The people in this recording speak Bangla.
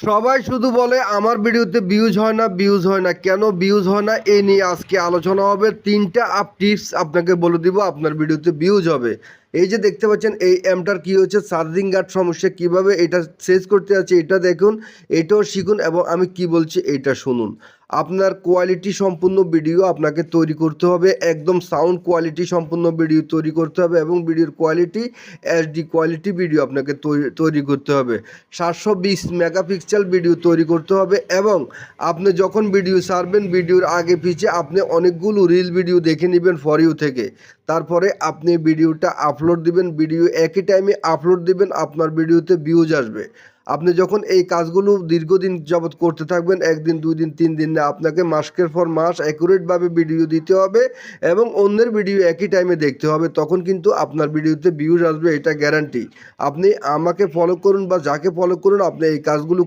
সবাই শুধু বলে আমার ভিডিওতে ভিউজ হয় না কেন ভিউজ হয় না এই নিয়ে আজকে আলোচনা হবে। 3টা টিপস আপনাকে বলে দিব আপনার ভিডিওতে ভিউজ হবে। এই যে দেখতে পাচ্ছেন এই অ্যামটার কি হচ্ছে, চার্জিং গার্ড সমস্যা, কিভাবে এটা চেঞ্জ করতে আছে এটা দেখুন, এটাও শিখুন এবং আমি কি বলছি এটা শুনুন। আপনার কোয়ালিটি সম্পূর্ণ ভিডিও আপনাকে তৈরি করতে হবে, একদম সাউন্ড কোয়ালিটি সম্পূর্ণ ভিডিও তৈরি করতে হবে এবং ভিডিওর কোয়ালিটি এইচডি কোয়ালিটি ভিডিও আপনাকে তৈরি করতে হবে। 720 মেগাপিক্সেল ভিডিও তৈরি করতে হবে এবং আপনি যখন ভিডিও ছাড়বেন ভিডিওর আগে পিছে আপনি অনেকগুলো রিল ভিডিও দেখে নেবেন ফর ইউ থেকে। তারপরে আপনি ভিডিওটা আপলোড দিবেন, ভিডিও একই টাইমে আপলোড দিবেন, আপনার ভিডিওতে ভিউজ আসবে। আপনি যখন এই কাজগুলো দীর্ঘদিন যাবৎ করতে থাকবেন, 1 দিন 2 দিন 3 দিন না, আপনাকে মাসের পর মাস অ্যাকুরেটভাবে ভিডিও দিতে হবে এবং অন্যের ভিডিও একই টাইমে দেখতে হবে, তখন কিন্তু আপনার ভিডিওতে ভিউজ আসবে, এটা গ্যারান্টি। আপনি আমাকে ফলো করুন বা যাকে ফলো করুন, আপনি এই কাজগুলো